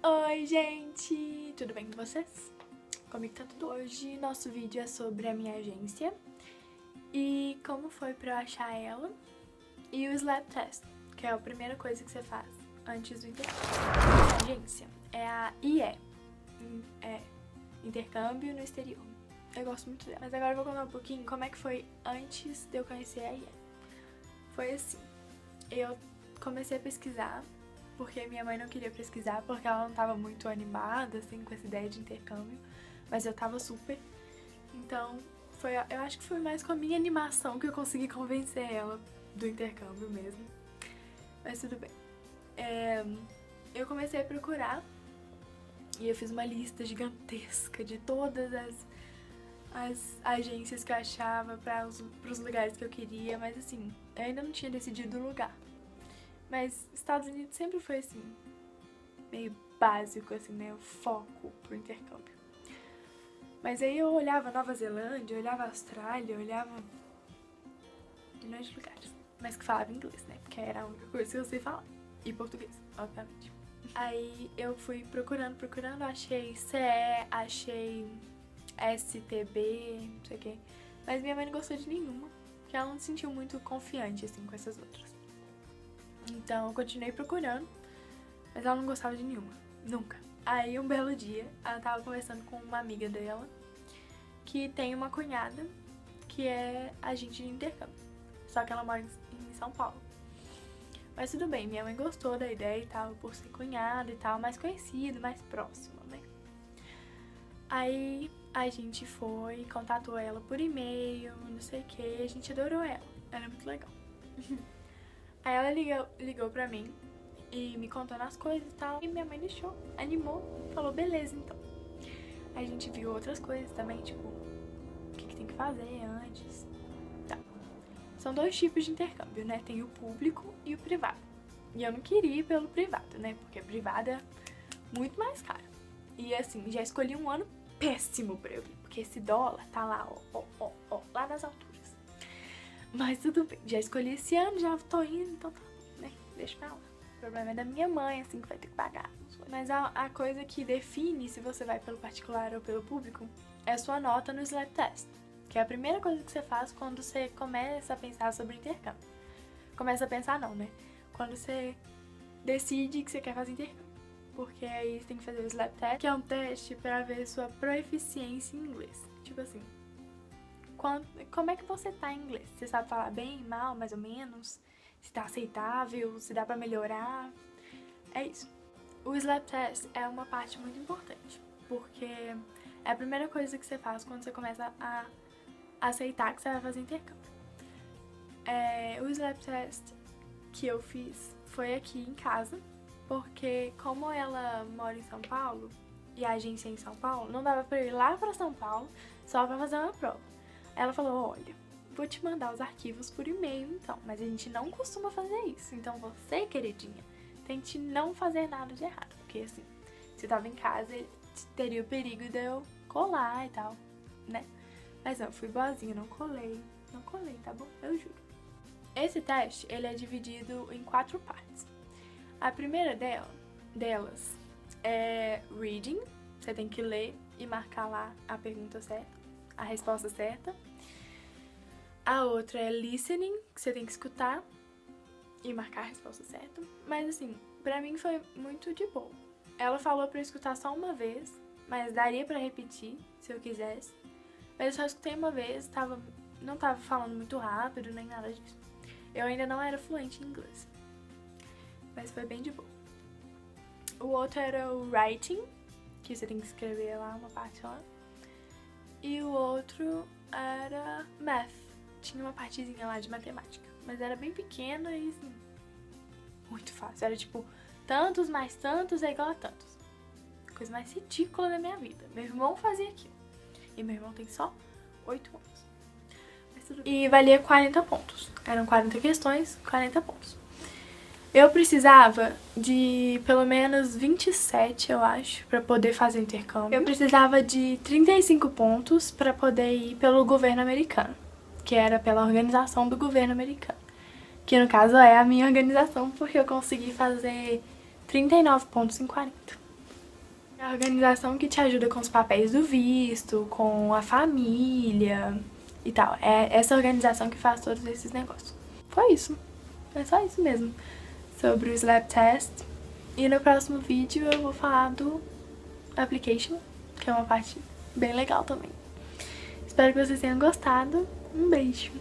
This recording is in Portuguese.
Oi, gente! Tudo bem com vocês? Comigo tá tudo. Hoje nosso vídeo é sobre a minha agência e como foi pra eu achar ela e o Slap Test, que é a primeira coisa que você faz antes do intercâmbio. A agência é a IE, Intercâmbio no Exterior. Eu gosto muito dela. Mas agora eu vou contar um pouquinho como é que foi antes de eu conhecer a IE. Foi assim, eu comecei a pesquisar porque minha mãe não queria pesquisar, porque ela não tava muito animada, assim, com essa ideia de intercâmbio. Mas eu tava super. Então, eu acho que foi mais com a minha animação que eu consegui convencer ela do intercâmbio mesmo. Mas tudo bem. Eu comecei a procurar e eu fiz uma lista gigantesca de todas as agências que eu achava pros lugares que eu queria. Mas assim, eu ainda não tinha decidido o lugar. Mas Estados Unidos sempre foi assim, meio básico, assim, né, o foco pro intercâmbio. Mas aí eu olhava Nova Zelândia, eu olhava Austrália, eu olhava milhões de lugares. Mas que falava inglês, né, porque era a única coisa que eu sei falar. E português, obviamente. Aí eu fui procurando, achei CE, achei STB, não sei o quê. Mas minha mãe não gostou de nenhuma, porque ela não se sentiu muito confiante, assim, com essas outras. Então eu continuei procurando, mas ela não gostava de nenhuma, nunca. Aí um belo dia, ela tava conversando com uma amiga dela, que tem uma cunhada, que é agente de intercâmbio. Só que ela mora em São Paulo. Mas tudo bem, minha mãe gostou da ideia e tal, por ser cunhada e tal, mais conhecido, mais próximo, né? Aí a gente foi, contatou ela por e-mail, não sei o que, a gente adorou ela, era muito legal. Aí ela ligou pra mim e me contando as coisas e tal. E minha mãe deixou, animou, falou, beleza, então. Aí a gente viu outras coisas também, tipo, o que tem que fazer antes. Tá. São dois tipos de intercâmbio, né? Tem o público e o privado. E eu não queria ir pelo privado, né? Porque o privado é muito mais caro. E assim, já escolhi um ano péssimo pra eu ir. Porque esse dólar tá lá, ó, lá nas alturas. Mas tudo bem, já escolhi esse ano, já tô indo, então tá, né? Deixa pra lá. O problema é da minha mãe, assim, que vai ter que pagar. Mas a coisa que define se você vai pelo particular ou pelo público é a sua nota no Slap Test, que é a primeira coisa que você faz quando você começa a pensar sobre intercâmbio. Começa a pensar não, né? Quando você decide que você quer fazer intercâmbio. Porque aí você tem que fazer o Slap Test, que é um teste pra ver sua proficiência em inglês. Tipo assim, como é que você tá em inglês? Você sabe falar bem, mal, mais ou menos? Se tá aceitável, se dá pra melhorar? É isso. O Slap Test é uma parte muito importante, porque é a primeira coisa que você faz quando você começa a aceitar que você vai fazer intercâmbio. O Slap Test que eu fiz foi aqui em casa, porque como ela mora em São Paulo, e a agência é em São Paulo, não dava pra eu ir lá pra São Paulo só pra fazer uma prova. Ela falou, olha, vou te mandar os arquivos por e-mail então, mas a gente não costuma fazer isso. Então você, queridinha, tente não fazer nada de errado, porque assim, se eu tava em casa, teria o perigo de eu colar e tal, né? Mas não, eu fui boazinha, não colei, tá bom? Eu juro. Esse teste, ele é dividido em 4 partes. A primeira delas é reading, você tem que ler e marcar lá a pergunta certa, a resposta certa. A outra é listening, que você tem que escutar e marcar a resposta certa. Mas assim, pra mim foi muito de boa. Ela falou pra eu escutar só uma vez, mas daria pra repetir se eu quisesse. Mas eu só escutei uma vez, não tava falando muito rápido, nem nada disso. Eu ainda não era fluente em inglês. Mas foi bem de boa. O outro era o writing, que você tem que escrever lá uma parte lá. E o outro era math. Tinha uma partezinha lá de matemática. Mas era bem pequena e assim, muito fácil. Era tipo, tantos mais tantos é igual a tantos. Coisa mais ridícula da minha vida. Meu irmão fazia aquilo. E meu irmão tem só 8 anos. Mas tudo bem. E valia 40 pontos. Eram 40 questões, 40 pontos. Eu precisava de pelo menos 27, eu acho, pra poder fazer intercâmbio. Eu precisava de 35 pontos pra poder ir pelo governo americano, que era pela organização do governo americano. Que no caso é a minha organização, porque eu consegui fazer 39 pontos em 40. É a organização que te ajuda com os papéis do visto, com a família e tal. É essa organização que faz todos esses negócios. Foi isso. É só isso mesmo. Sobre o Slap Test. E no próximo vídeo eu vou falar do Application, que é uma parte bem legal também. Espero que vocês tenham gostado. Um beijo!